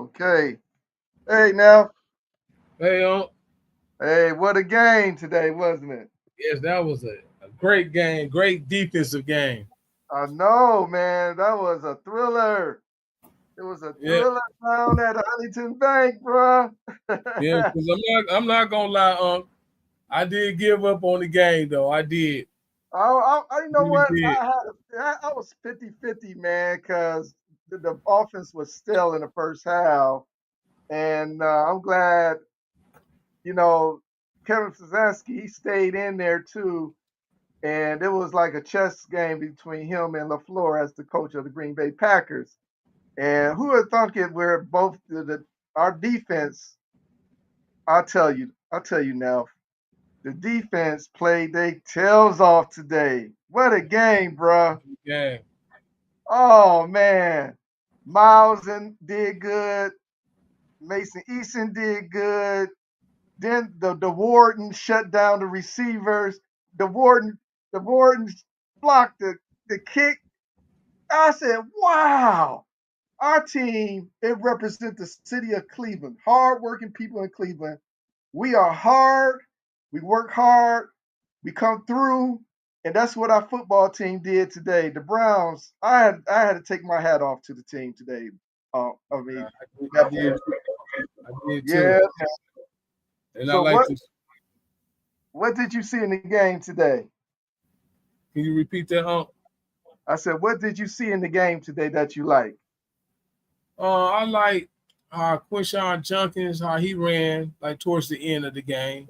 Okay. Hey, now. Hey, Hey, what a game today, wasn't it? yes, that was a great game, great defensive game. I know, man. That was a thriller. It was a Yeah, thriller down at Huntington Bank, bruh. yeah. Because I'm not gonna lie, I did give up on the game though. I did. You I know really what? did. I was 50-50, man, because the offense was still in the first half. And I'm glad, you know, Kevin Stefanski, he stayed in there too. And it was like a chess game between him and LaFleur as the coach of the Green Bay Packers. And who would thunk it? Where both our defense, I'll tell you now, the defense played their tails off today. What a game, bruh. Yeah, Oh man, Miles did good. Mason Eason did good. Then the warden shut down the receivers. The warden the warden blocked the kick. I said, wow. Our team, it represents the city of Cleveland, hardworking people in Cleveland. We are hard, we work hard, we come through, and that's what our football team did today. The Browns, I had to take my hat off to the team today. I mean, I that did. was, I did too. yeah. And I So like what to. what did you see in the game today? Can you repeat that, I said, what did you see in the game today that you like? I like how Quinshawn Junkins, how he ran like towards the end of the game.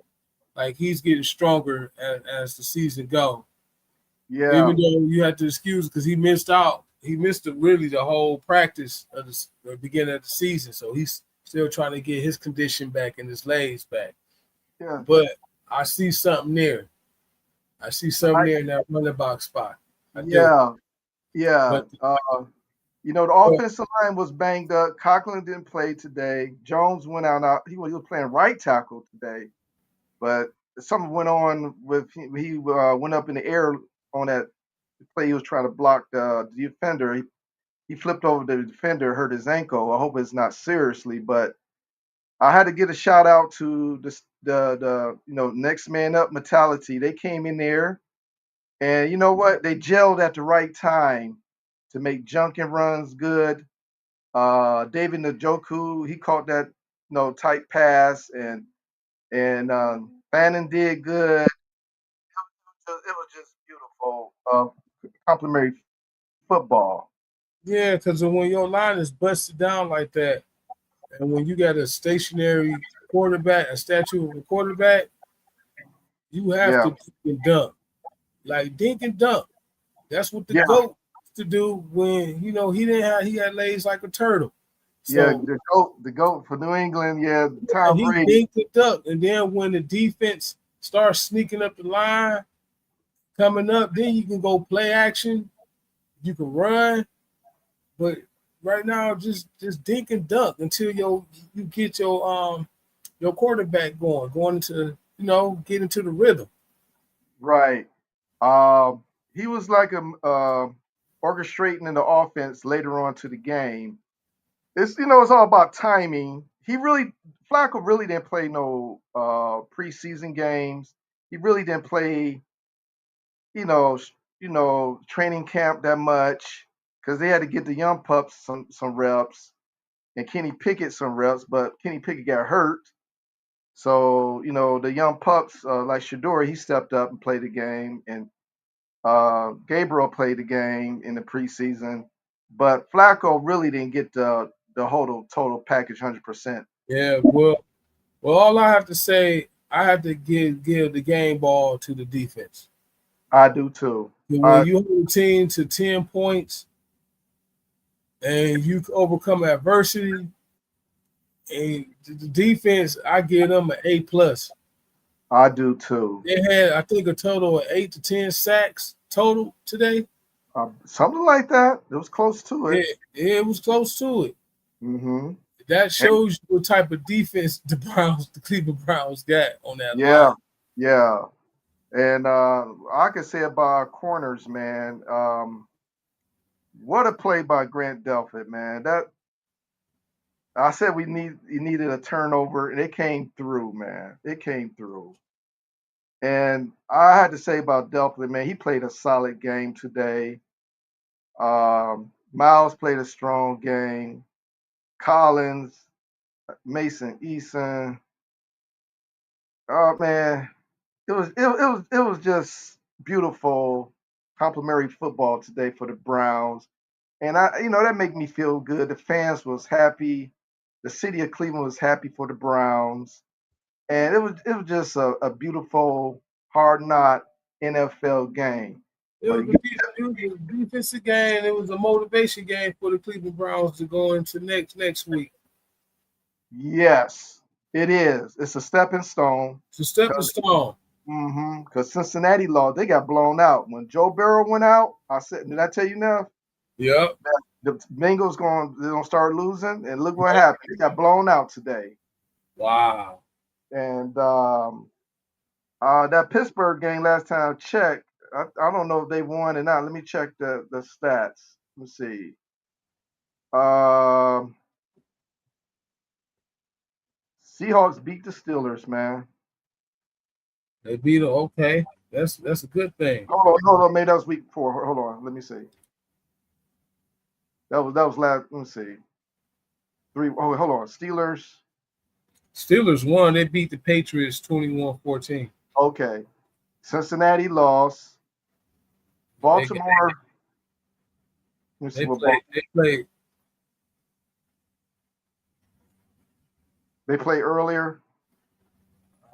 Like he's getting stronger as the season go. Yeah, Even though you had to excuse because he missed out. He missed really the whole practice of the beginning of the season. So he's still trying to get his condition back and his legs back. yeah, But I see something there. I see something I, there in that running box spot. I do. yeah, yeah. But, The but offensive line was banged up. Conklin didn't play today. Jones went out. He was playing right tackle today, but something went on with he went up in the air on that play. He was trying to block the defender. He flipped over the defender, hurt his ankle. I hope it's not seriously, but I had to get a shout out to the next man up mentality. They came in there, and you know what? They gelled at the right time to make junking runs good. David Njoku, he caught that tight pass, and Bannon did good. It was just beautiful, complimentary football. yeah, because when your line is busted down like that, and when you got a stationary quarterback, a statue of a quarterback, you have Yeah, to dink and dunk. Like dink and dunk. That's what the yeah, GOAT used to do when he had legs like a turtle. yeah. So The goat for New England. Yeah, yeah, Tom he Brady. dinked and dunked. And then when the defense starts sneaking up the line, coming up, then you can go play action. You can run. But right now, just dink and dunk until you get your quarterback going into get into the rhythm. Right. He was like orchestrating in the offense later on to the game. It's all about timing. Flacco really didn't play no preseason games. He really didn't play training camp that much because they had to get the young pups some reps and Kenny Pickett some reps, but Kenny Pickett got hurt. So the young pups like Shador, he stepped up and played the game, and Gabriel played the game in the preseason, but Flacco really didn't get the whole total package 100%. Yeah, well, all I have to say, I have to give the game ball to the defense. I do too. When you hold a team to 10 points and you overcome adversity, and the defense, I give them an A+. I do too. They had, I think, a total of 8 to 10 sacks total today. Something like that. It was close to it. It was close to it. Hmm. That And shows you what type of defense the Cleveland Browns got on that line. yeah, yeah. And I could say about our corners, man. What a play by Grant Delpit, man. I said you needed a turnover, and it came through, man. It came through. And I had to say about Delpit, man, he played a solid game today. Miles played a strong game. Collins, Mason Eason. Oh man, it was just beautiful, complimentary football today for the Browns, and that made me feel good. The fans was happy, the city of Cleveland was happy for the Browns, and it was just a beautiful, hard knot NFL game. It But was a defensive game. It was a motivation game for the Cleveland Browns to go into next week. yes, it is. It's a stepping stone. It's a stepping stone. Because Cincinnati lost, they got blown out. When Joe Burrow went out, I said, did I tell you now? Yep. The Bengals gonna start losing, and look what happened. They got blown out today. Wow. And that Pittsburgh game last time I checked, I don't know if they won or not. Let me check the stats. Let's see. Um, Seahawks beat the Steelers, man. They beat them. Okay, that's a good thing. Hold on, maybe that was week 4. Hold on, let me see. That was last. Let me see. Hold on. Steelers won. They beat the Patriots 21-14. Okay. Cincinnati lost. Baltimore. Let me see They what played. They played. they play earlier.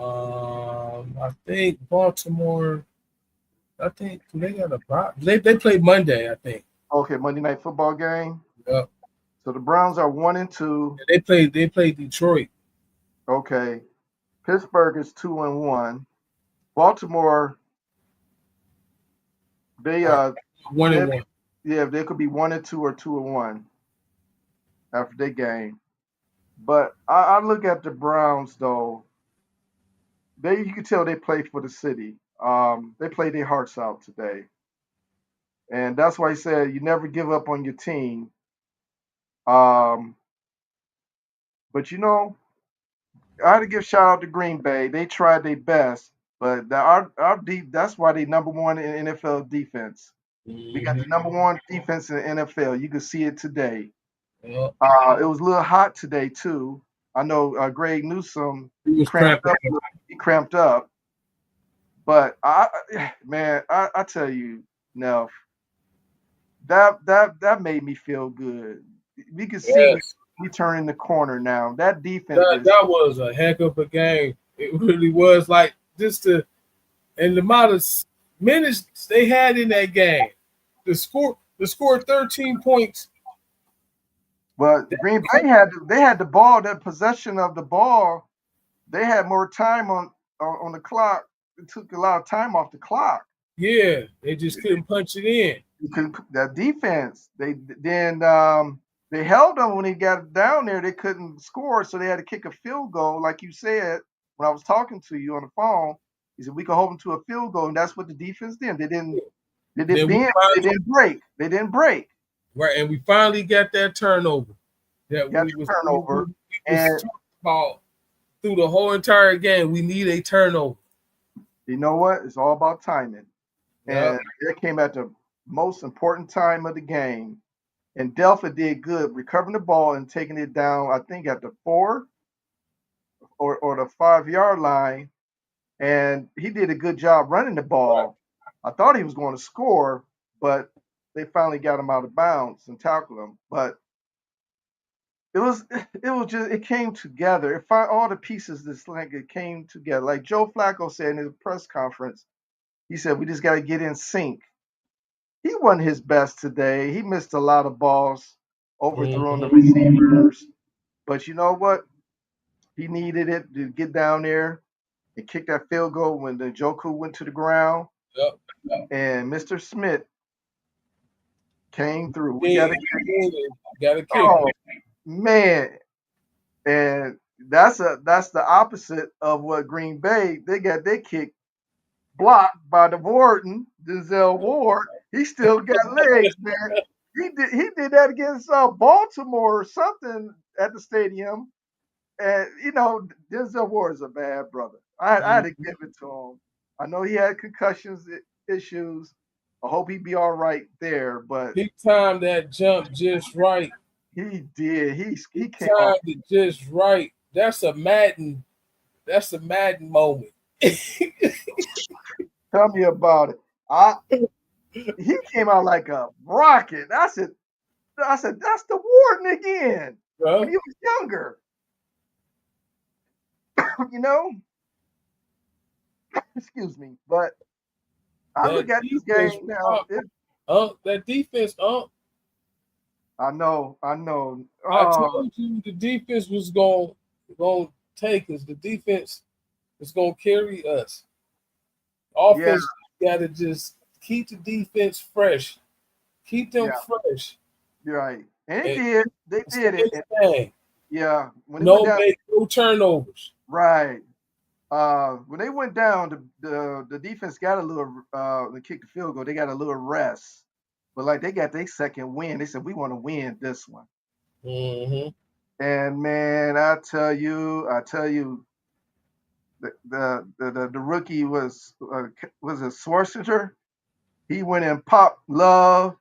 I think Baltimore. I think they got a bye. They played Monday. I think. Okay, Monday Night Football game. Yep. So the Browns are 1-2. They played Detroit. Okay. Pittsburgh is 2-1. Baltimore, they 1-1. yeah, they could be 1-2 or 2-1 after their game. But I look at the Browns though. You can tell they play for the city. They played their hearts out today. And that's why I said you never give up on your team. Um, but I had to give shout out to Green Bay. They tried their best, but our deep that's why they number one in NFL defense. We got the Mm-hmm. number one defense in the NFL. You can see it today. Yep. It was a little hot today too. I know Greg Newsome He was cramped cramping. up. He cramped up, but I tell you, Nelf, that made me feel good. We can see Yes. we turning the corner now. That defense is That was a heck of a game. It really was. Like just and the amount of minutes they had in that game. The score 13 points. But Green Bay had the ball, that possession of the ball. They had more time on the clock. It took a lot of time off the clock. Yeah, they just couldn't punch it in. That defense, they held them when he got down there. They couldn't score, so they had to kick a field goal, like you said when I was talking to you on the phone. He said we could hold them to a field goal, and that's what the defense did. They didn't Then we bend. They finally, didn't break. They didn't break. right, and we finally got that turnover that Got we the was turnover, and talking about through the whole entire game. We need a turnover. you know what? It's all about timing. Yep. And it came at the most important time of the game. And Delphi did good recovering the ball and taking it down, I think, at the 4 or the 5-yard line. And he did a good job running the Right. ball. I thought he was going to score, but they finally got him out of bounds and tackled him. But it came together. All the pieces it came together. Like Joe Flacco said in his press conference, he said we just got to get in sync. He wasn't his best today. He missed a lot of balls, overthrowing the Mhm. receivers. But you know what? He needed it to get down there and kick that field goal when the Joku went to the ground. Yep. And Mr. Smith came through. We got Yeah, to got to kick. Oh man. And that's the opposite of what Green Bay, they got their kick blocked by the Warden, Denzel Ward. He still got legs, man. He did that against Baltimore or something. at the stadium, and Denzel Ward is a bad brother. I had to Mhm. give it to him. I know he had concussions issues. I hope he be all right there, but He timed that jump just right. he did. He He came off. timed it just right. That's a Madden. That's a Madden moment. Tell me about it. I He came out like a rocket. I said that's the Warden again when Bro, he was younger. You know, excuse me. But I that look at this defense, game now. that defense, I know. I Oh told you the defense was going to take us. The defense was going to carry us. yeah, Offense got to just keep the defense fresh. Keep them yeah, fresh. you're right. And they And did. They stay did in it. And the game. yeah, when they went No down, make no turnovers. right. When they went down, the defense got a little. They kicked the field goal. They got a little rest, but like they got their second win. They said we want to win this one. Hmm. And man, I tell you, the rookie was a Schwarzenegger. He went and popped Love.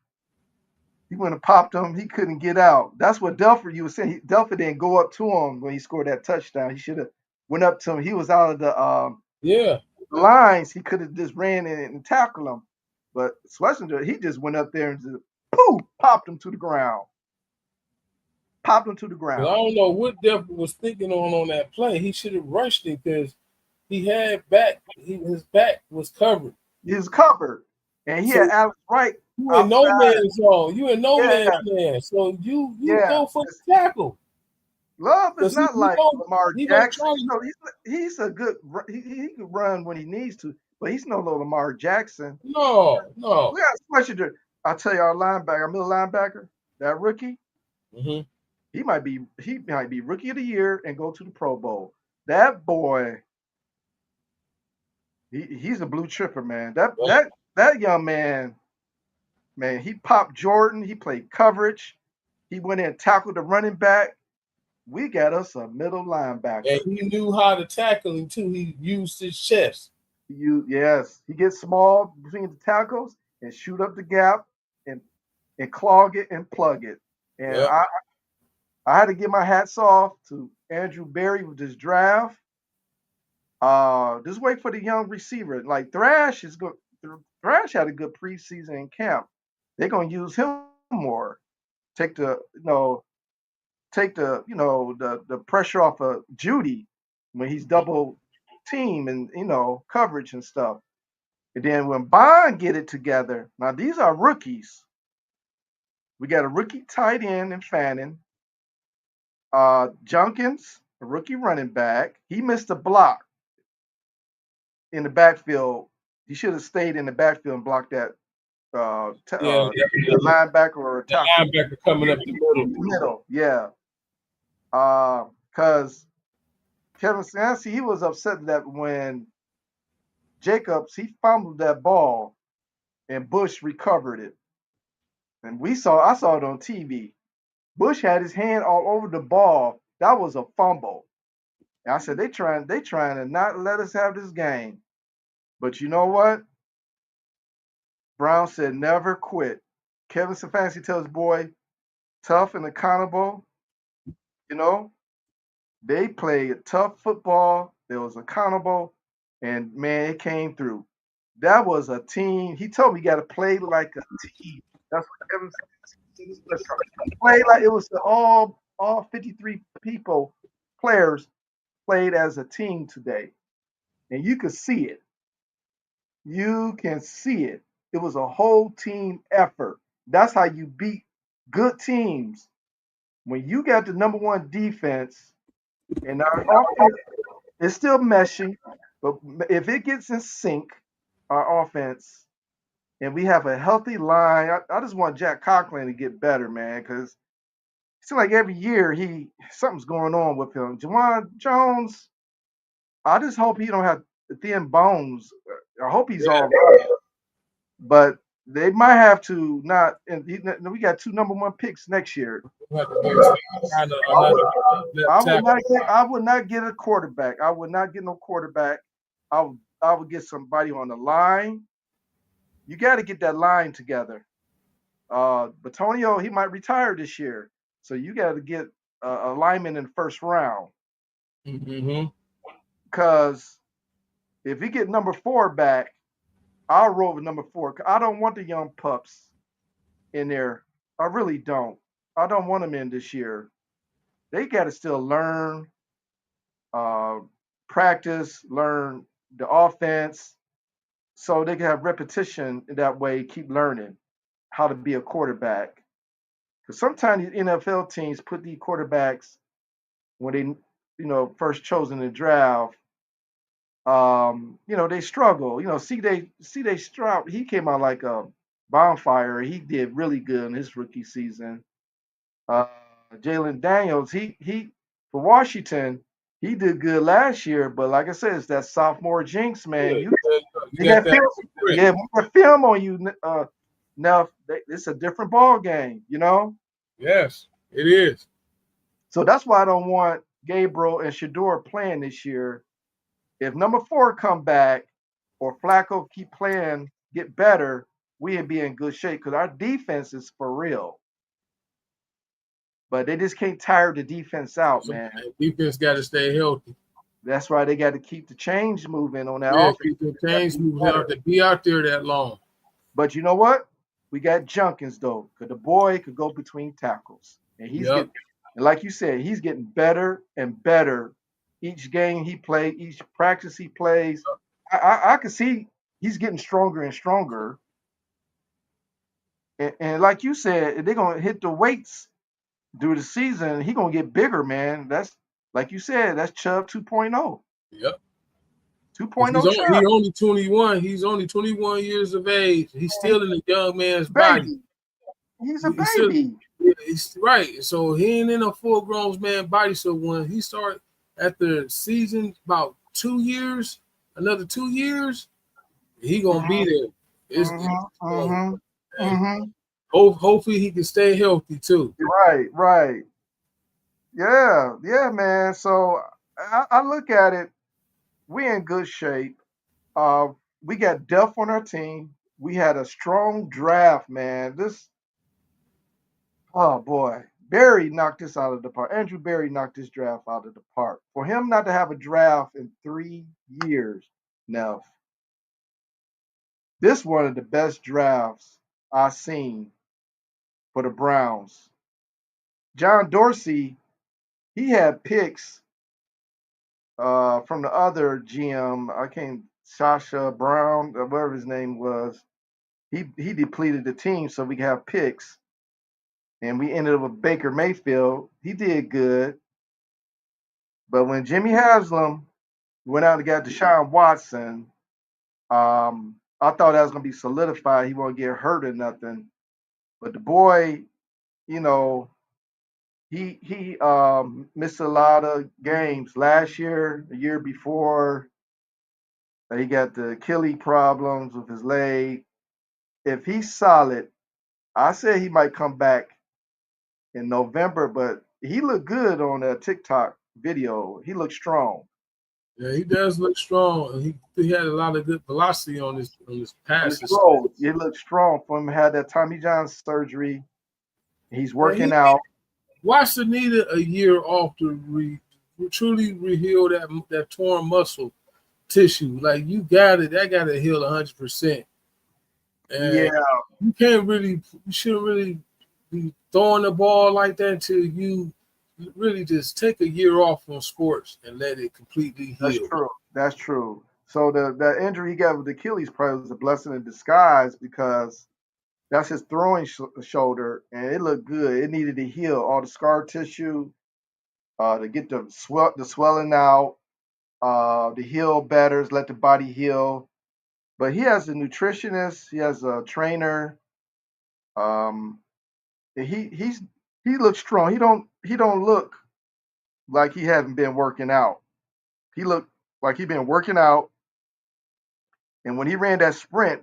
He went and popped him. He couldn't get out. That's what Delphi you were saying. Delphi didn't go up to him when he scored that touchdown. He should have went up to him. He was out of Yeah. the lines. He could have just ran in and tackled him. But Schwarzenegger, he just went up there and just poof, popped him to the ground. Popped him to the 'Cause I ground. don't know what Devin was thinking on that play. He should have rushed it because he had back. His back was covered. He was covered. And he had So Alex Wright you in no outside. man's zone. You in no Yeah, man's land. So you yeah. go for the tackle Love is because he, not he like gonna Lamar he gonna Jackson. try to. He's a good. He can run when he needs to, but he's no Lamar Jackson. No, no. We got a question to. I tell you, our linebacker, our middle linebacker, that rookie, Hmm. he might be rookie of the year and go to the Pro Bowl. That boy, he's a blue chipper, man. That young man, he popped Jordan. He played coverage. He went in and tackled the running back. We got us a middle And linebacker. he knew how to tackle him too. He used his chest. Yes, he gets small between the tackles and shoot up the gap and clog it and plug it. And Yep. I had to give my hats off to Andrew Berry with this draft. Just wait for the young receiver. Like Thrash is good. Thrash had a good preseason in camp. They're gonna use him more. Take the the pressure off of Judy when he's double team and coverage and stuff. And then when Bond get it together, now these are rookies. We got a rookie tight end in Fannin. Junkins, a rookie running back. He missed a block in the backfield. He should have stayed in the backfield and blocked that Yeah. linebacker or a The tackle. linebacker coming up the middle. Middle, yeah. Because Kevin Sansi, he was upset that when Jacobs, he fumbled that ball and Bush recovered it. And I saw it on TV. Bush had his hand all over the ball. That was a fumble. And I said, they trying to not let us have this game. But you know what? Brown said never quit. Kevin Stefanski tells his boy, tough and accountable. You know, they played tough football. They was accountable, and man, it came through. That was a team. He told me you got to play like a team. That's what Kevin said. Play like it was all 53 people, players played as a team today, and you could see it. You can see it. It was a whole team effort. That's how you beat good teams. When you got the number one defense and our offense is still meshing, but if it gets in sync, our offense, and we have a healthy line, I just want Jack Conklin to get better, man, because it seems like every year something's going on with him. Jawan Jones, I just hope he don't have thin bones. I hope he's all right. But they might have to not. And we got 2 number 1 picks next year. We have to find I would, another left I would tackle. not get. I would not get a quarterback. I would not get no quarterback. I would get somebody on the line. You got to get that line together. Batonio, he might retire this year, so you got to get a lineman in the first round. Mm-hmm. Because if you get number 4 back, I'll roll with number 4. I don't want the young pups in there. I really don't. I don't want them in this year. They got to still learn, uh, practice, learn the offense, so they can have repetition in that way. Keep learning how to be a quarterback. Because sometimes these NFL teams put these quarterbacks when they, first chosen in the draft. They struggle. C. J. Stroud, he came out like a bonfire. He did really good in his rookie season. Uh, Jalen Daniels, he for Washington, he did good last year, but like I said, it's that sophomore jinx, man. Yeah, You you they got got that film, grit. yeah, we got film on you. Now it's a different ball game. Yes, it is. So that's why I don't want Gabriel and Shador playing this year. If number 4 come back or Flacco keep playing, get better, we'd be in good shape because our defense is for real. But they just can't tire the defense out, So man. defense got to stay healthy. That's why they got to keep the change moving on that Yeah, offense. keep the They got to chains be moving better. out to be out there that long. But you know what? We got Junkins though, because the boy could go between tackles, and he's Yep. getting, and like you said, he's getting better and better each game he plays, each practice he plays. I can see he's getting stronger and stronger. And like you said, if they're gonna hit the weights through the season, he gonna get bigger, man. That's like you said, that's Chubb 2.0. Yep. 2.0 He Chubb. only 21. He's only 21 years of age. He's still in a young man's body. Baby. He's a He's still baby. he's right. So he ain't in a full grown man body. So when he start at the season about 2 years, another 2 years, he gonna be Mm-hmm, there. mm-hmm, Um, mm-hmm, and mm-hmm. hopefully he can stay healthy too. Right, right. Yeah, yeah, man. So I look at it, we in good shape. Uh, we got depth on our team. We had a strong draft, man. Oh boy, Barry knocked this out of the park. Andrew Barry knocked this draft out of the park. For him not to have a draft in 3 years, now this one of the best drafts I've seen for the Browns. John Dorsey, he had picks from the other GM. I can't Sasha Brown, whatever his name was. He depleted the team so we could have picks, and we ended up with Baker Mayfield. He did good, but when Jimmy Haslam went out and got Deshaun Watson, I thought that was gonna be solidified. He won't get hurt or nothing. But the boy, you know, he missed a lot of games last year, the year before. He got the Achilles problems with his leg. If he's solid, I said he might come back in November, but he looked good on a TikTok video. He looked strong. Yeah, he does look strong. He had a lot of good velocity on his On his passes. throws, he looked strong for him. Had that Tommy John surgery. He's Man, working out. Watson needed a year off to truly reheal that torn muscle tissue. Like you got it, that got to heal 100%. Yeah, And you shouldn't really be throwing the ball like that until you really just take a year off from sports and let it completely that's heal. true. That's true. So the injury he got with the Achilles probably was a blessing in disguise because that's his throwing shoulder, and it looked good. It needed to heal all the scar tissue, to get the swelling out, to heal better, let the body heal. But he has a nutritionist, he has a trainer. Um, he looks strong. He don't look like he hasn't been working out. He looked like he been working out, and when he ran that sprint,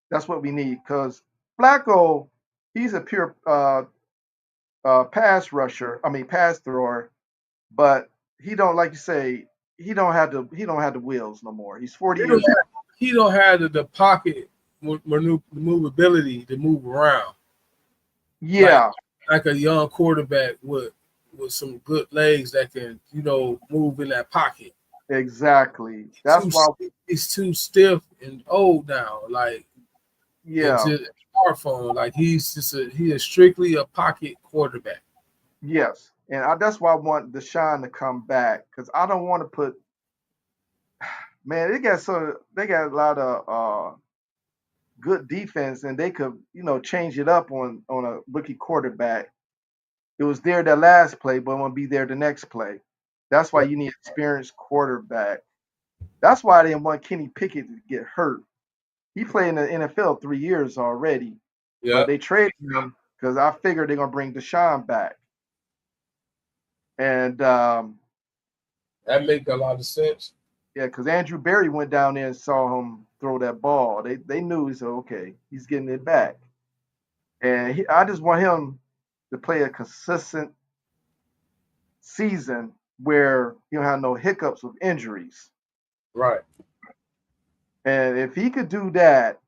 That's what we need because Flacco, he's a pure pass rusher. I mean, pass thrower, but he don't like you say he don't have the wheels no more. He's 40 He don't years old. have, he don't have the pocket maneuverability to move around like Yeah, a young quarterback with some good legs that can move in that pocket. exactly. That's Too why. he's too stiff and old now. Like it's Yeah, just hard for him. Like he is strictly a pocket quarterback. yes, and that's why I want Deshaun to come back because I don't want to put. Man, they got a lot of good defense, and they could change it up on a rookie quarterback. It was there that last play, but it won't be there the next play. That's why Right. you need experienced quarterback. That's why they didn't want Kenny Pickett to get hurt. He played in the NFL 3 years already, but Yeah, they traded him because I figured they're gonna bring Deshaun back. And that make a lot of sense. yeah, because Andrew Berry went down there and saw him throw that ball. They knew he said, okay, he's getting it back. And I just want him to play a consistent season where you don't have no hiccups with injuries. Right. And if he could do that,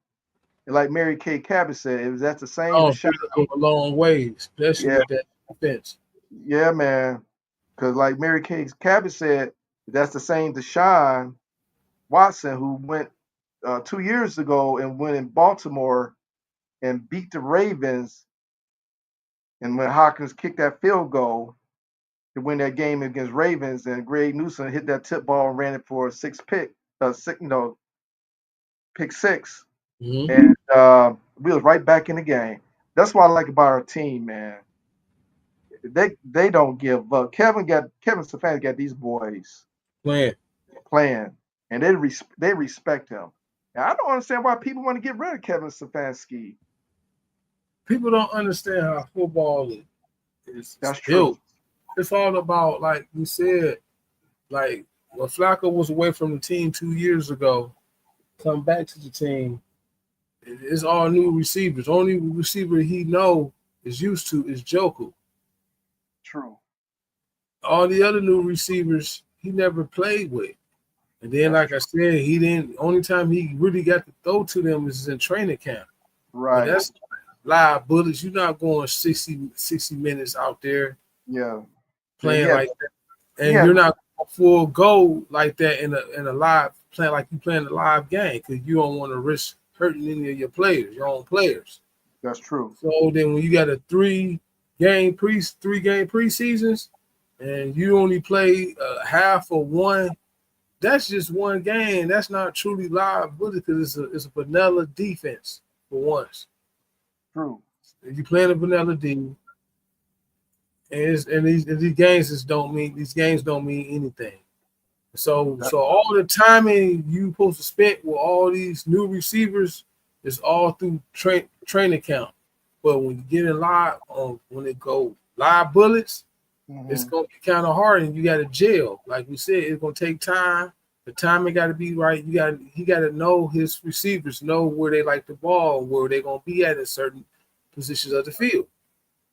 like Mary Kay Cabot said, if that's the same Oh, Deshaun, he'll go a long way, especially yeah, with that defense. yeah, man. Because like Mary Kay Cabot said, that's the same Deshaun Watson who went 2 years ago and went in Baltimore and beat the Ravens. And when Hawkins kicked that field goal to win that game against Ravens, and Greg Newsom hit that tip ball and ran it for a pick six, Hmm. and we was right back in the game. That's what I like about our team, man. They don't give up. Kevin Stefanski got these boys Playing. playing, and they respect him. And I don't understand why people want to get rid of Kevin Stefanski. People don't understand how football is That's true. built. It's all about, like you said, like when Flacco was away from the team 2 years ago, come back to the team. It's all new receivers. Only receiver he know is used to is Joku. True. All the other new receivers he never played with. And then, That's like I true. said, he didn't. Only time he really got to throw to them is in training camp. But Right. that's live bullets. You're not going 60 minutes out there Yeah. Yeah. playing like that, and Yeah. you're not full go like that in a live playing like you playing a live game because you don't want to risk hurting any of your players, your own players. That's true. So then when you got a three game preseasons and you only play half of one, that's just one game. That's not truly live bullet because it's a vanilla defense for once. True. If you playing a vanilla D, and these games these games don't mean anything. So That, so all the timing you supposed to spend with all these new receivers is all through training camp. But when you get in live when it go live bullets, it's hmm gonna be kind of hard and you got to jail. Like we said, it's gonna take time. The timing got to be right. He got to know his receivers, know where they like the ball, where they're gonna be at in certain positions of the field.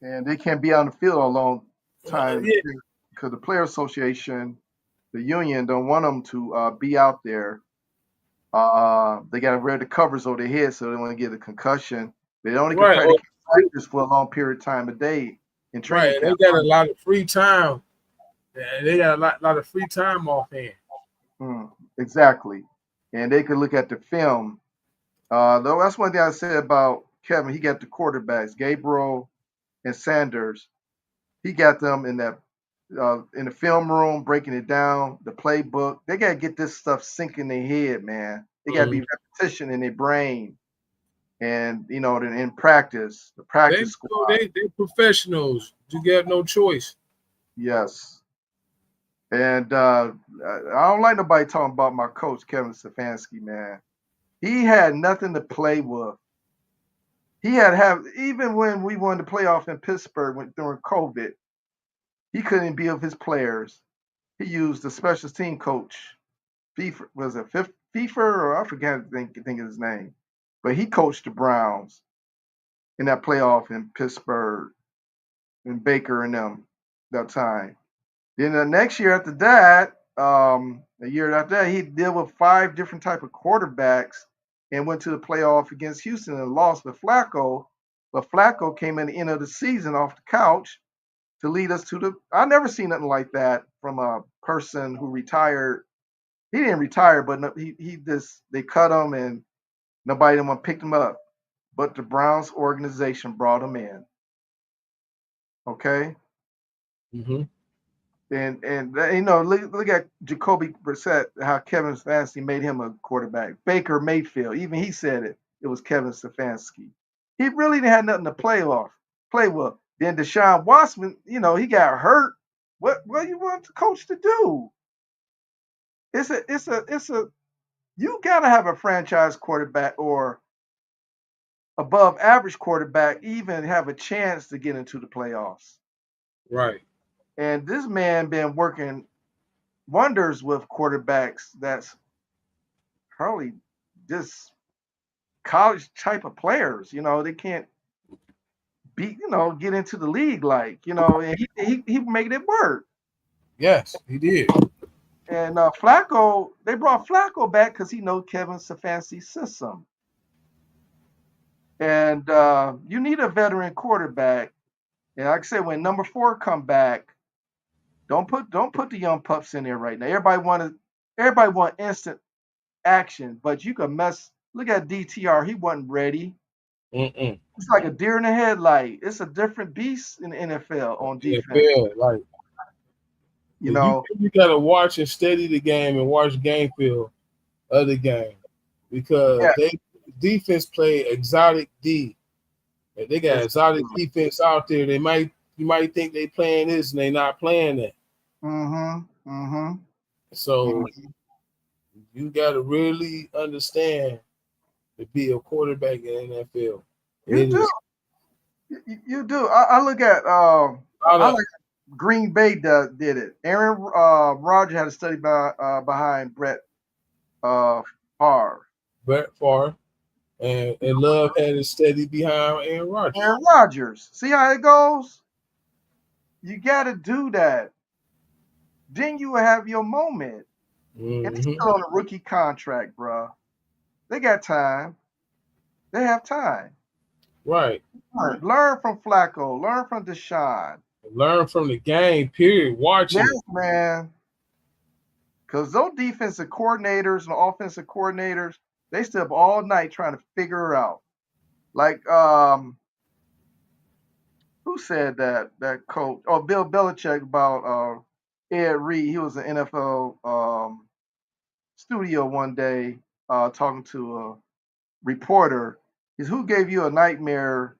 And they can't be on the field a long time Yeah, because the player association, the union, don't want them to be out there. They got to wear the covers over their head so they don't want to get a concussion. They only can right. practice practice for a long period of time a day in training Right. They camp. got a lot of free time. And they got a lot of free time off hand. Mm, exactly. And they could look at the film. Though that's one thing I said about Kevin. He got the quarterbacks, Gabriel and Sanders. He got them in the film room, breaking it down, the playbook. They gotta get this stuff sink in their head, man. They gotta Mm. be repetition in their brain, and in practice, the They practice squad. they professionals. You got no choice. Yes, and I don't like nobody talking about my coach Kevin Stefanski, man. He had nothing to play with. He had have even when we won the playoff in Pittsburgh during COVID, he couldn't be with his players. He used the special team coach FIFA was it FIFA or I forget think of his name, but he coached the Browns in that playoff in Pittsburgh and Baker and them that time. Then the next year after that, a year after that, he dealt with 5 different type of quarterbacks and went to the playoff against Houston and lost with Flacco. But Flacco came in the end of the season off the couch to lead us to the. I never seen nothing like that from a person who retired. He didn't retire, but no, he just they cut him and nobody didn't pick him up. But the Browns organization brought him in. Okay, Mm-hmm. and look at Jacoby Brissett, how Kevin Stefanski made him a quarterback. Baker Mayfield, even he said it. It was Kevin Stefanski. He really didn't have nothing to play with. Then Deshaun Watson, he got hurt. What you want the coach to do? It's a you gotta have a franchise quarterback or above average quarterback even have a chance to get into the playoffs. Right. And this man been working wonders with quarterbacks that's probably just college type of players. They can't get into the league and he made it work. Yes, he did. And Flacco, they brought Flacco back because he knows Kevin Stefanski's system. And you need a veteran quarterback. And like I said, when number 4 come back, don't put the young pups in there right now. Everybody want instant action, but you can mess. Look at DTR. He wasn't ready. Mm-mm. It's like a deer in the headlight. It's a different beast in the NFL on defense. NFL, like You you, know, you gotta watch and study the game and watch game film of the game because yeah, they defense play exotic D. If they got it's exotic defense out there, you might think they playing this and they not playing that. mm-hmm, mm-hmm, So mm-hmm. you gotta really understand to be a quarterback in the NFL. You It do, is you do. I look at a lot I of like Green Bay did it. Aaron Rodgers had to study behind Brett Favre. Brett Favre and Love had it steady behind Aaron Rodgers. Aaron Rodgers. See how it goes? You got to do that. Then you will have your moment. And they Mm-hmm. still on a rookie contract, bro. They got time. They have time. Right. Learn from Flacco. Learn from Deshaun. Learn from the game, period. Yes, Watching it. man. Because those defensive coordinators and offensive coordinators, they stay up all night trying to figure it out. Like, who said that? That coach? Oh, Bill Belichick about Ed Reed. He was an NFL studio one day talking to a reporter. He's who gave you a nightmare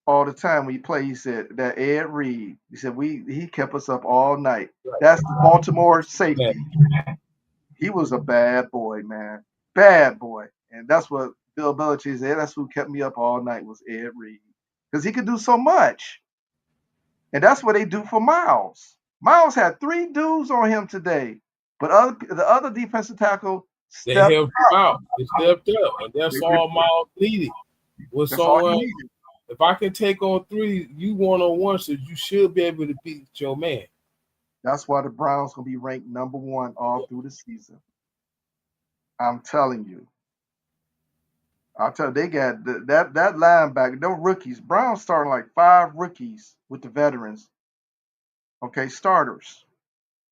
all the time when you play. He said that Ed Reed. He said he kept us up all night. That's the Baltimore Yeah. safety. He was a bad boy, man. Bad boy. And that's what Bill Belichick said. That's who kept me up all night was Ed Reed. Because he could do so much. And that's what they do for Miles. Miles had 3 dudes on him today. But the other defensive tackle They stepped helped him out. They stepped up. And that's up. all Miles needed. Was That's all he someone, needed. if I can take on 3, you one-on-one, so you should be able to beat your man. That's why the Browns gonna be ranked number 1 all through the season. I'm telling you. I'll tell you, they got that linebacker, those rookies. Browns starting like 5 rookies with the veterans. Okay, starters.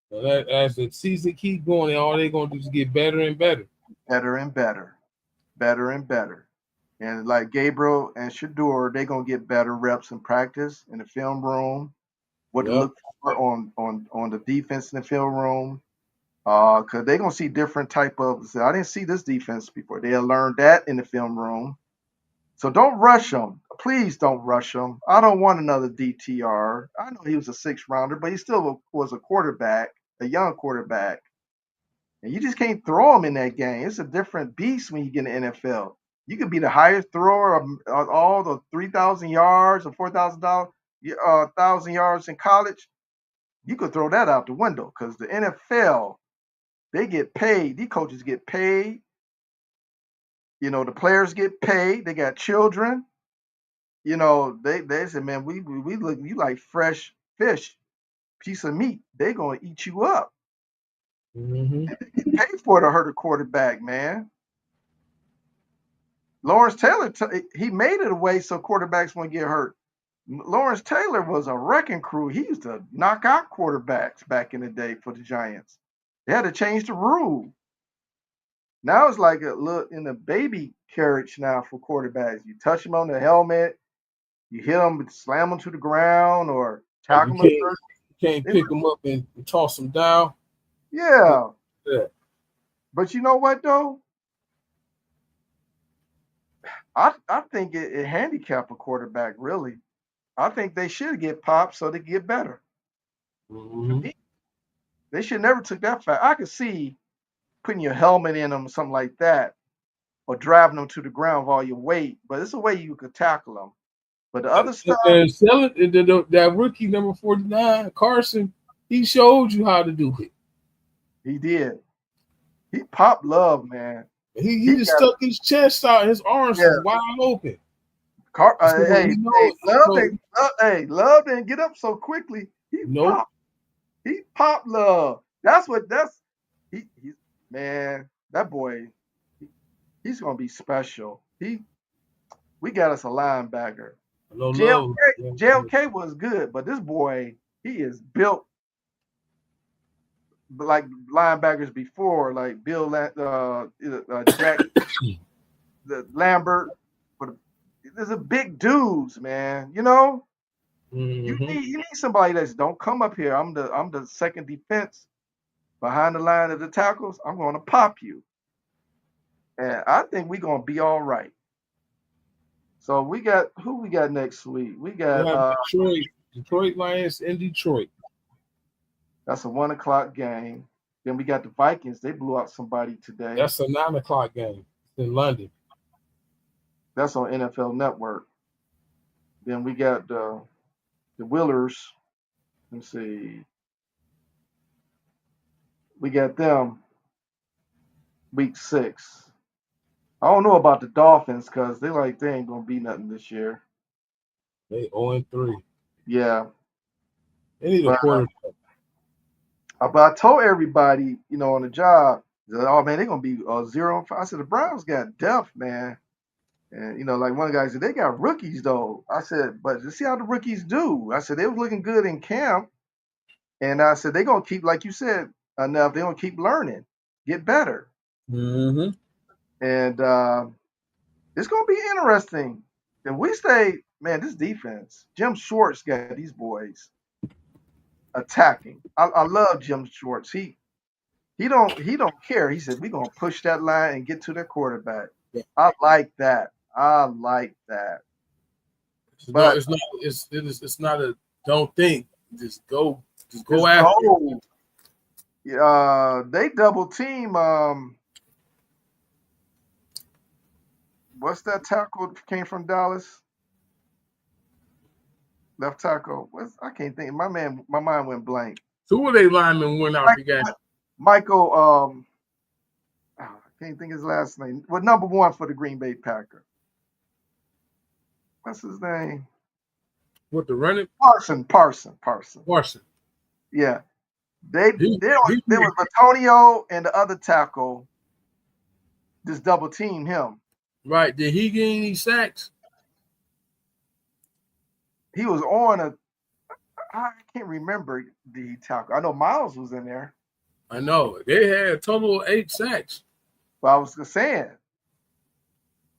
So that as the season keep going, all they're gonna do is get better and better. Better and better. Better and better. And like Gabriel and Shador, they're gonna get better reps in practice in the film room, what to Yep. look for on the defense in the film room. Because they're gonna see different type of. I didn't see this defense before. They'll learn that in the film room. So don't rush them. Please don't rush them. I don't want another DTR. I know he was a 6th rounder, but he still was a quarterback, a young quarterback. And you just can't throw him in that game. It's a different beast when you get in the NFL. You could be the highest thrower of all the 3,000 yards or 4,000 yards in college. You could throw that out the window because the NFL, they get paid. These coaches get paid The players get paid. They got children. They said, man, we look you like fresh fish, piece of meat. They gonna eat you up. Mm-hmm. Get paid for it to hurt a quarterback, man. Lawrence Taylor, he made it a way so quarterbacks won't get hurt. Lawrence Taylor was a wrecking crew. He used to knock out quarterbacks back in the day for the Giants. They had to change the rule. Now it's like a look in the baby carriage now for quarterbacks. You touch them on the helmet, you hit them, slam them to the ground, or Like tackle you them. can't pick them up and toss them down. Yeah, Yeah. but you know what though? I think it handicap a quarterback really. I think they should get popped so they get better. Mm-hmm. They should never took that fact. I could see putting your helmet in them or something like that, or driving them to the ground with all your weight. But it's a way you could tackle them. But the other stuff, And selling that rookie number 49, Carson, he showed you how to do it. he did. He popped Love, man. He He just got stuck his chest out, his arms yeah. was wide open. So Hey, he hey, knows. Love So didn't. Love didn't get up so quickly. He nope. popped. He popped Love. That's what. That's he. Man, that boy. He, he's gonna be special. We got us a linebacker. No JLK, love. JLK was good, but this boy, he is built like linebackers before, like Jack, the Lambert. But there's a big dudes, man. Mm-hmm. You need somebody that's don't come up here. I'm the second defense behind the line of the tackles. I'm going to pop you, and I think we're gonna be all right. So we got who we got next week. We We got have Detroit Lions in Detroit. that's a 1 o'clock game. Then we got the Vikings. They blew out somebody today. That's a 9 o'clock game in London. That's on NFL Network. Then we got the Willers. Let's see. We got them week 6. I don't know about the Dolphins because they ain't gonna be nothing this year. They 0-3. Yeah, They need a but quarterback. I told everybody, on the job, that, oh man, they're gonna be 0-5. I said the Browns got depth, man. And like one guy said, they got rookies though. I said, but let's see how the rookies do. I said they was looking good in camp, and I said they're gonna keep, like you said, enough. They're gonna keep learning, get better, Mm-hmm. and it's gonna be interesting. If we stay, man, this defense, Jim Schwartz got these boys attacking. I love Jim Schwartz. He don't care. He said we're gonna push that line and get to their quarterback. Yeah. I like that. I like that. No, But it's not. It's not a don't think. Just go. Just it's go after it. gold. They double team. What's that tackle came from Dallas? Left tackle. I can't think. My mind went blank. Two of their linemen went out Mike, the game. Michael. I can't think his last name. Well, number 1 for the Green Bay Packer. What's his name? What the running? Parson. Parson. Yeah. They He, there he was Antonio and the other tackle just double team him. right. Did he get any sacks? He was on I can't remember the tackle. I know Miles was in there, I know. They had a total of 8 sacks. but I was just saying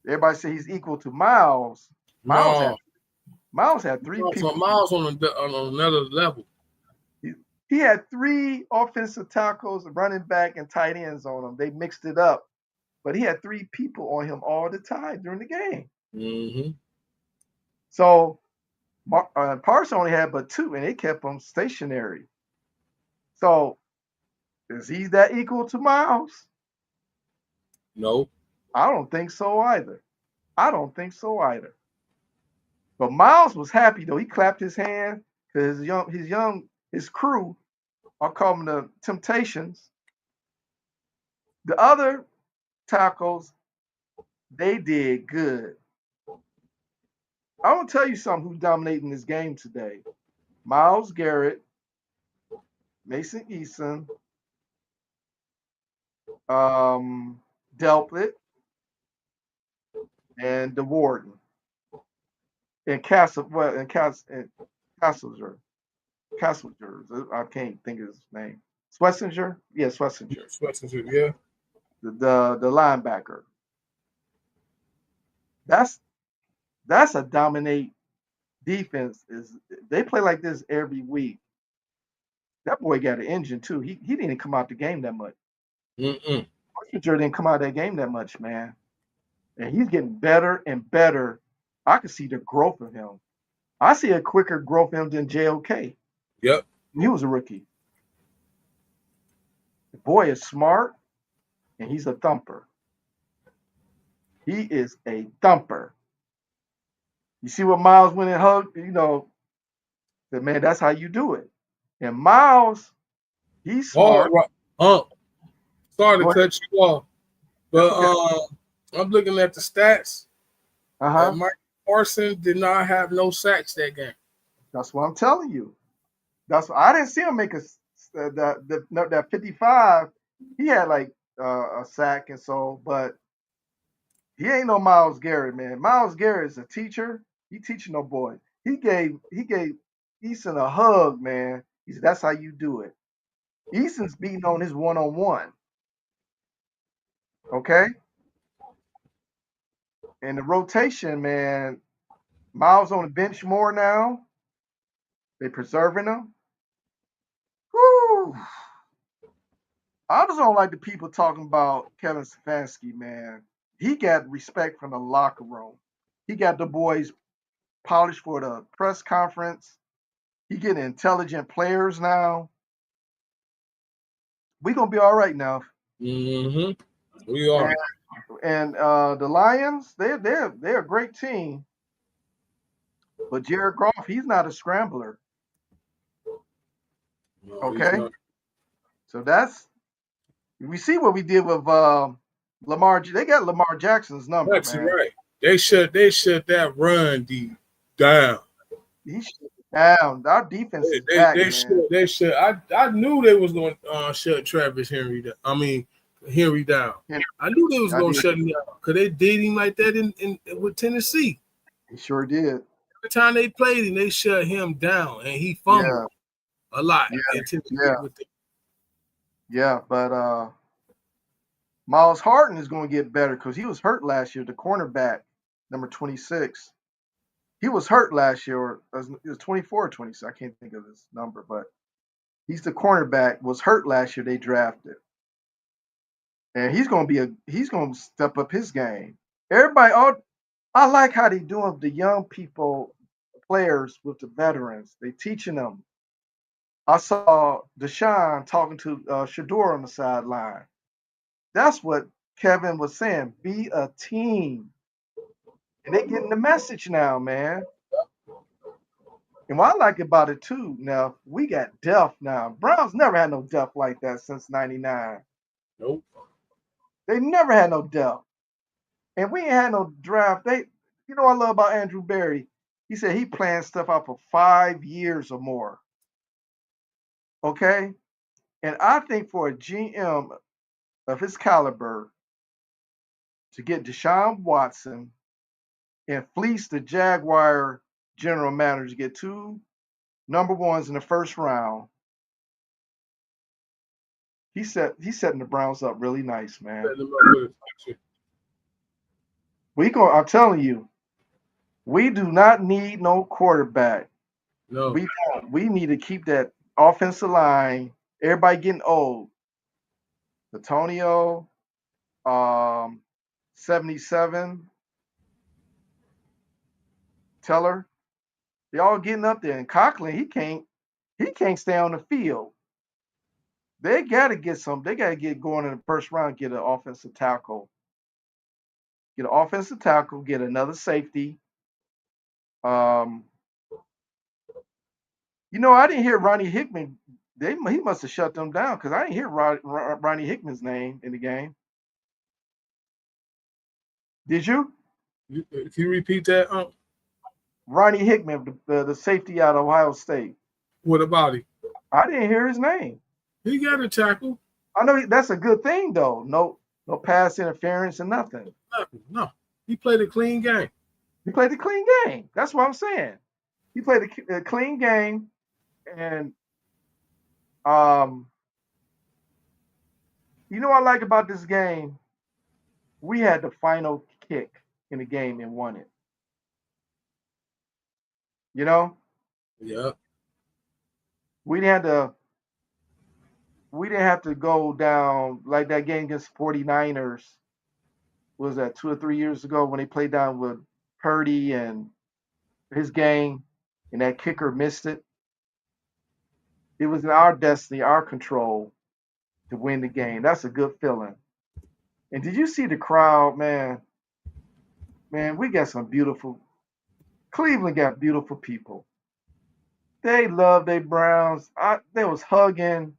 everybody say he's equal to Miles. Miles had No. Miles had 3 people. Miles on another level. He had 3 offensive tackles, running back, and tight ends on him. They mixed it up, but he had 3 people on him all the time during the game. Mm-hmm. So Parson only had but 2, and they kept him stationary. So is he that equal to Miles? No. I don't think so either. But Miles was happy though. He clapped his hand because his crew, I'll call them the Temptations. The other tackles, They did good. I want to tell you something who's dominating this game today. Miles Garrett, Mason Eason, Delpit, and the Warden. And Castleger. I can't think of his name. Swessinger? Yeah, Swessinger. Yeah. The linebacker. That's that's a dominate defense. Is they play like this every week. That boy got an engine too. He didn't come out the game that much. Mm-mm. Swessinger didn't come out of that game that much, man. And he's getting better and better. I can see the growth of him. I see a quicker growth in him than JOK. Yep. He was a rookie. The boy is smart and he's a thumper. He is a thumper. You see what Miles went and hugged? That man, that's how you do it. And Miles, he's All smart. right. Sorry to Go ahead. cut you off, but That's okay. I'm looking at the stats. Uh-huh. Mike Parsons did not have no sacks that game. That's what I'm telling you. That's what I didn't see him make that 55. He had like a sack and so, but he ain't no Miles Garrett, man. Miles Garrett is a teacher. He teaching no boy. He gave Eason a hug, man. He said, that's how you do it. Eason's beating on his one-on-one. Okay? And the rotation, man, Miles on the bench more now. They preserving him. Whew. I just don't like the people talking about Kevin Stefanski, man. He got respect from the locker room. He got the boys polished for the press conference. He getting intelligent players now. We gonna be all right now. Mm-hmm. We are. And the Lions, they're a great team. But Jared Goff, he's not a scrambler. No, Okay, so we see what we did with Lamar. They got Lamar Jackson's number, that's man. right. They shut that run D down. He shut it down. Our defense is back, man. They should. I knew they was going to shut Travis Henry down. I mean Henry down. Yeah, I knew they was I going to did. shut him down because they did him like that in with Tennessee. He sure did. Every time they played him, they shut him down, and he Yeah, fumbled a lot yeah, in Tennessee yeah, with them. yeah. But Miles Harden is going to get better because he was hurt last year. The cornerback, number 26. He was hurt last year. It was 24 or 26. I can't think of his number, but he's the cornerback. Was hurt last year. They drafted, and he's going to step up his game. Everybody, I like how they doing the young people players with the veterans. They teaching them. I saw Deshaun talking to Shador on the sideline. That's what Kevin was saying. Be a team. And they getting the message now, man. And what I like about it too, now we got depth now. Browns never had no depth like that since '99. Nope. They never had no depth. And we ain't had no draft. You know what I love about Andrew Berry? He said he planned stuff out for 5 years or more. Okay? And I think for a GM of his caliber to get Deshaun Watson and fleece the Jaguar general manager to get 2 number ones in the first round, he's setting the Browns up really nice, man. I'm telling you, we do not need no quarterback. No. We don't. We need to keep that offensive line. Everybody getting old. Antonio, 77, Teller, they all getting up there. And Conklin, he can't stay on the field. They gotta get going in the first round, get an offensive tackle. Get an offensive tackle, get another safety. Um, I didn't hear Ronnie Hickman. He must have shut them down because I didn't hear Ronnie Hickman's name in the game. Did you? Can you repeat that? Ronnie Hickman, the safety out of Ohio State. What about him? I didn't hear his name. He got a tackle. I know that's a good thing though. No pass interference and nothing. No, he played a clean game. He played a clean game. That's what I'm saying. He played a clean game, and um, you know what I like about this game? We had the final kick in the game and won it. You know, Yeah. we didn't have to we didn't have to go down like that game against 49ers. Was that 2 or 3 years ago when they played down with Purdy and his gang, and that kicker missed it? It was in our destiny, our control to win the game. That's a good feeling. And did you see the crowd, man? Man, we got some beautiful. Cleveland got beautiful people. They love their Browns. They was hugging,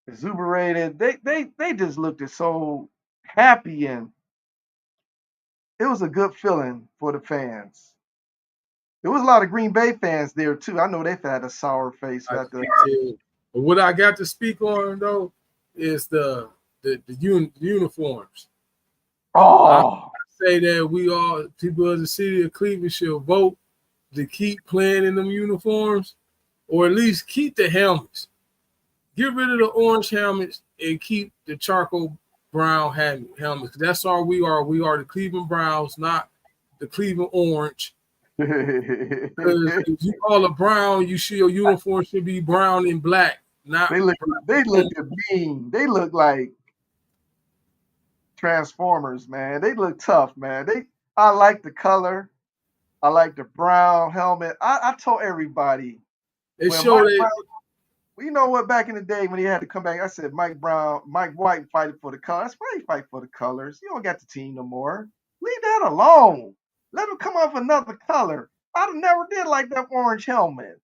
exuberated. They just looked so happy, and it was a good feeling for the fans. There was a lot of Green Bay fans there too. I know they've had a sour face I at the. did. But what I got to speak on though is the uniforms. I Oh, say that we all people of the city of Cleveland should vote to keep playing in them uniforms, or at least keep the helmets. Get rid of the orange helmets and keep the charcoal brown helmets. That's all we are. We are the Cleveland Browns, not the Cleveland Orange. Because if you call it brown, your uniform should be brown and black, not they look they brown. look mean. They look like Transformers, man. They look tough, man. I like the color. I like the brown helmet. I told everybody It when Mike showed it. Brown, well, you know what, back in the day when he had to come back, I said Mike White fighting for the colors. That's why he fight for the colors. You don't got the team no more. Leave that alone. Let him come up with another color. I never did like that orange helmet.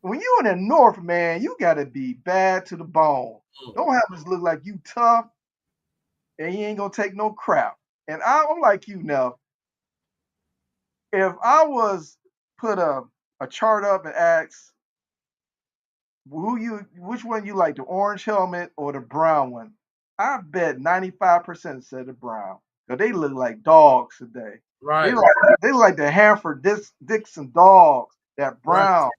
When you in the north, man, you gotta be bad to the bone. Don't have us look like you tough and you ain't gonna take no crap. And I'm like you now. If I was put a chart up and ask which one you like, the orange helmet or the brown one, I bet 95% said the brown. Cause they look like dogs today. Right, They look like the Hanford Dixon dogs. That right. brown.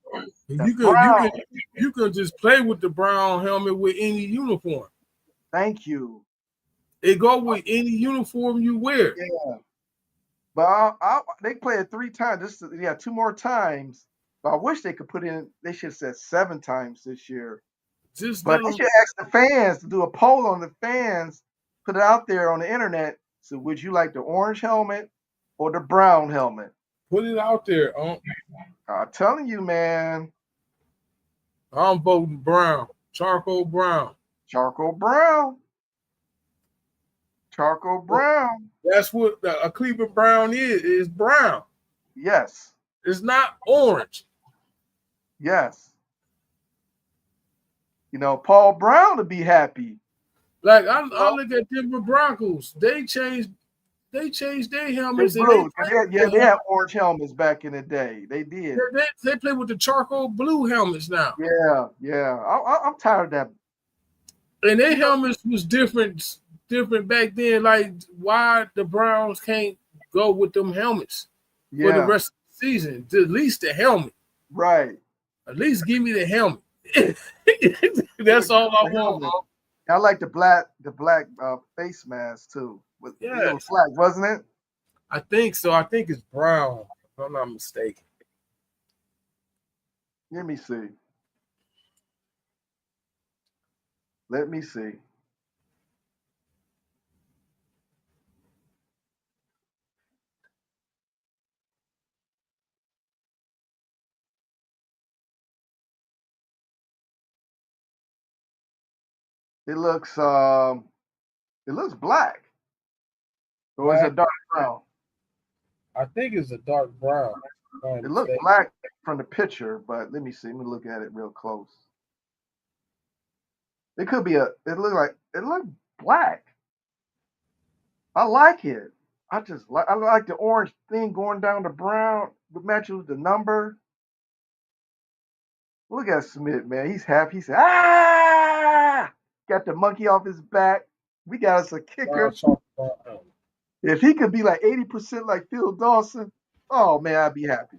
And That you could you brown. could you could just play with the brown helmet with any uniform. Thank you. It go with any uniform you wear. Yeah. But they played 3 times. Yeah, 2 more times. But I wish they could put in. They should have said 7 times this year. Just But let they them should ask the fans to do a poll on the fans, put it out there on the internet. So, would you like the orange helmet or the brown helmet? put it out there. I'm telling you, man, I'm voting brown, charcoal brown. charcoal brown, charcoal brown. That's what a Cleveland Brown is brown. Yes, It's not orange. yes. Paul Brown to be happy. Like I look at Denver Broncos. They changed their They helmets and blue. They had orange helmets back in the day. They did. they play with the charcoal blue helmets now. Yeah, yeah. I'm tired of that. And their helmets was different back then. Like why the Browns can't go with them helmets for the Yeah, rest of the season? At least the helmet. right. At least give me the helmet. That's all I The want, helmet. bro. I like the black face mask too. It was Yes. black, wasn't it? I think so. I think it's brown, if I'm not mistaken. Let me see. Let me see. It looks black. Or is Black. it dark brown? I think it's a dark brown. If I'm It not looked mistaken. black from the picture, but let me see. Let me look at it real close. It could be it looked black. I like it. I like the orange thing going down the brown. The matches with the number. Look at Smith, man. He's happy. He said, ah! Got the monkey off his back. We got us a kicker. If he could be like 80% like Phil Dawson, oh man, I'd be happy.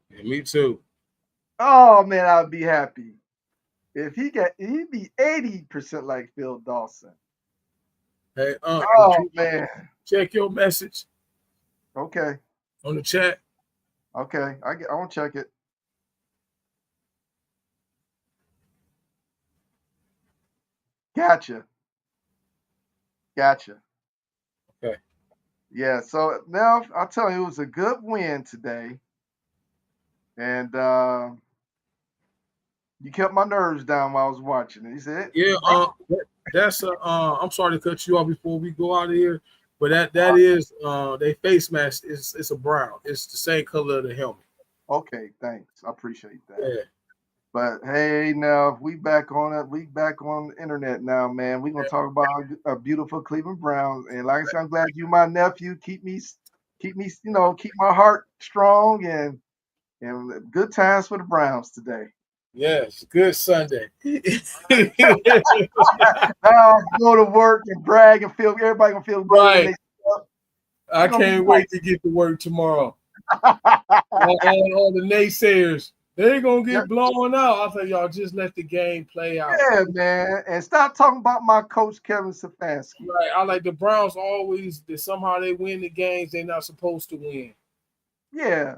Yeah, me too. Oh man, I'd be happy. If he'd be 80% like Phil Dawson. Hey, did Oh you man. check your message Okay. on the chat? Okay. I want to check it. Gotcha. Okay. Yeah. So now I'll tell you, it was a good win today, and you kept my nerves down while I was watching it. He said, Yeah. That's I'm sorry to cut you off before we go out of here, but that is they face mask is it's a brown. It's the same color of the helmet. "Okay, thanks. I appreciate that." Yeah. But hey, now we back on it. We back on the internet now, man. We're gonna talk about a beautiful Cleveland Browns. And like I said, I'm glad you, my nephew, keep me, keep my heart strong and good times for the Browns today. Yes. Good Sunday. Now I'll go to work and brag and feel everybody gonna feel good when Right. they up. I It's gonna be can't wait to get to work tomorrow. All the naysayers, they're gonna Yeah, get blown out. I think y'all just let the game play out. yeah, man. And stop talking about my coach Kevin Stefanski. Right. I like the Browns always that somehow they win the games they're not supposed to win. Yeah.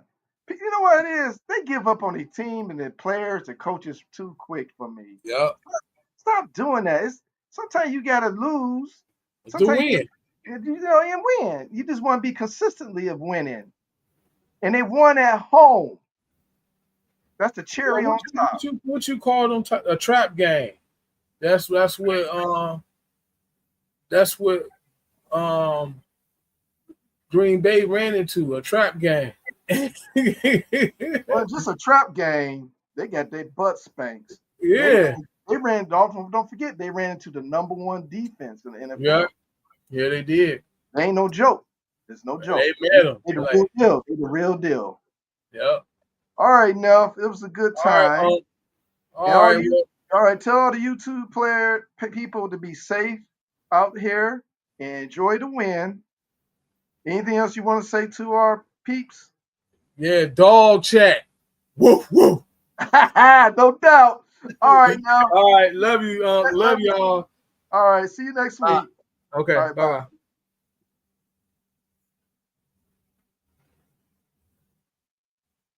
You know what it is? They give up on their team and their players, their coaches too quick for me. Yep. Stop doing that. Sometimes you gotta lose. To Sometimes win. and win. You just want to be consistently of winning. And they won at home. That's the Well, cherry on top. what you call them a trap game? That's what Green Bay ran into a trap game. Well, just a trap game. They got their butt spanked. Yeah. They ran. Don't forget they ran into the number one defense in the NFL. Yeah, they did. They ain't no joke. It's no joke. They met them. They the real deal. They the real deal. Yep. All right, Neff. It was a good All right. time. All right. Tell all the YouTube people to be safe out here and enjoy the win. Anything else you want to say to our peeps? Yeah, dog chat. Woof woof. No doubt. All right, now. All right, love you. Love y'all. All right. See you next week. Okay. All right, bye.